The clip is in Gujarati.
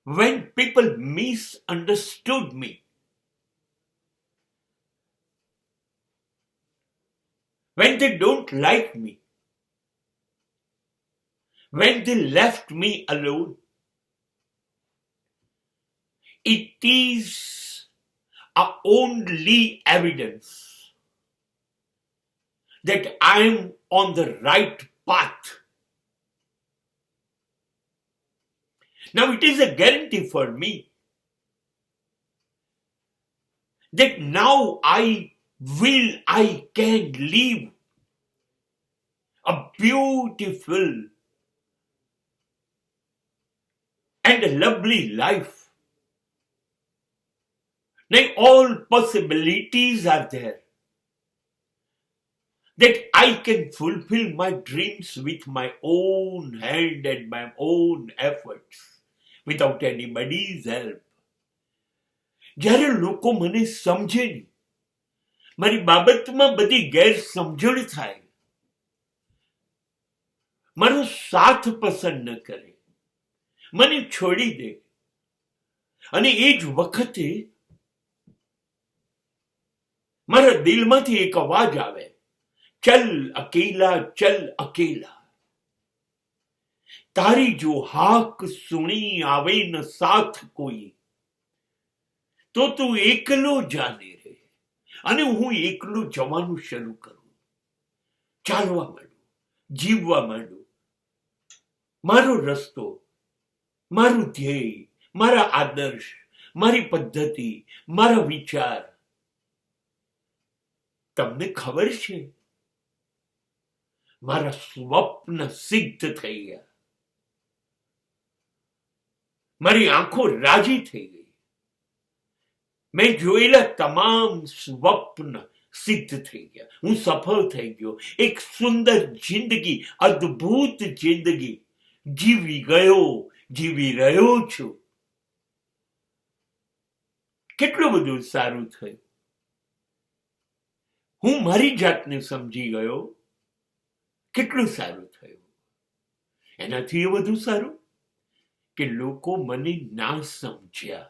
when people misunderstood me, when they don't like me, when they left me alone, it is a only evidence that I am on the right path. Now it is a guarantee for me that now I can live a beautiful and a lovely life. Now all possibilities are there that I can fulfill my dreams with my own hand and my own efforts without anybody's help. જ્યારે લોકો મને સમજે નહીં, મારી બાબતમાં બધી ગેરસમજણ થાય, મારો સાથ પસંદ ન કરે, મને છોડી દે, અને એ જ વખતે મારા દિલમાંથી એક અવાજ આવે, ચલ અકેલા. તારી જો હાક સુણી આવે ન સાથ કોઈ, તો તું એકલો જાને રે. અને હું એકલો જવાનું શરૂ કરું, ચાલવા માંડું, જીવવા માંડું. મારો રસ્તો, મારું ધ્યેય, મારા આદર્શ, મારી પદ્ધતિ, મારા વિચાર તમને ખબર છે, મારા સ્વપ્ન સિદ્ધ થઈ ગયા. મારી આંખો રાજી થઈ ગઈ. મેં જોયેલા તમામ સ્વપ્ન સિદ્ધ થઈ ગયા. હું સફળ થઈ ગયો. એક સુંદર જિંદગી, અદ્ભુત જિંદગી જીવી ગયો, જીવી રહ્યો છું. કેટલું બધું સારું થયું. હું મારી જાતને સમજી ગયો. કેટલું સારું થયું. એનાથી એ વધુ સારું કે લોકો મને ના સમજ્યા.